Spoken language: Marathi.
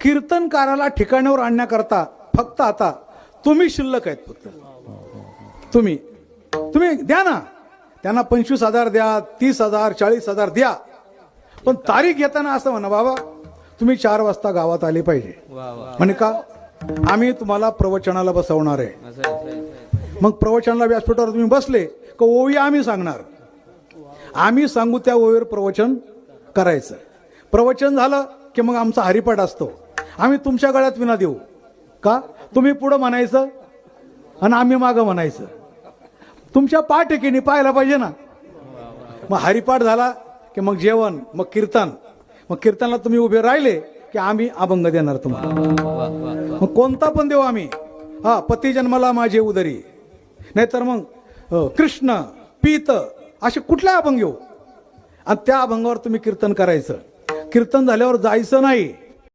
कीर्तनकाराला ठिकाणावर आणण्याकरता फक्त आता तुम्ही शिल्लक आहेत. फक्त तुम्ही द्या ना, त्यांना 25,000 द्या, 30,000, 40,000 द्या, पण तारीख घेताना असं म्हणा, बाबा तुम्ही 4 वाजता गावात आले पाहिजे. म्हणे का? आम्ही तुम्हाला प्रवचनाला बसवणार आहे. मग प्रवचनाला व्यासपीठावर तुम्ही बसले का ओवी आम्ही सांगणार, आम्ही सांगू त्या ओवीवर प्रवचन करायचं. प्रवचन झालं की मग आमचा हरिपाठ असतो, आम्ही तुमच्या गळ्यात विना देऊ का? तुम्ही पुढं म्हणायचं आणि आम्ही मागं म्हणायचं. तुमच्या पाठीकीने पाहायला पाहिजे ना. मग हरिपाठ झाला की मग जेवण, मग कीर्तन. मग कीर्तनला तुम्ही उभे राहिले की आम्ही अभंग देणार तुम्हाला. मग कोणता पण देऊ आम्ही. हा, पती जन्माला माझे उदरी, नाहीतर मग कृष्ण पीत, असे कुठला अभंग घेऊ आणि त्या अभंगावर तुम्ही कीर्तन करायचं. कीर्तन झाल्यावर जायचं नाही.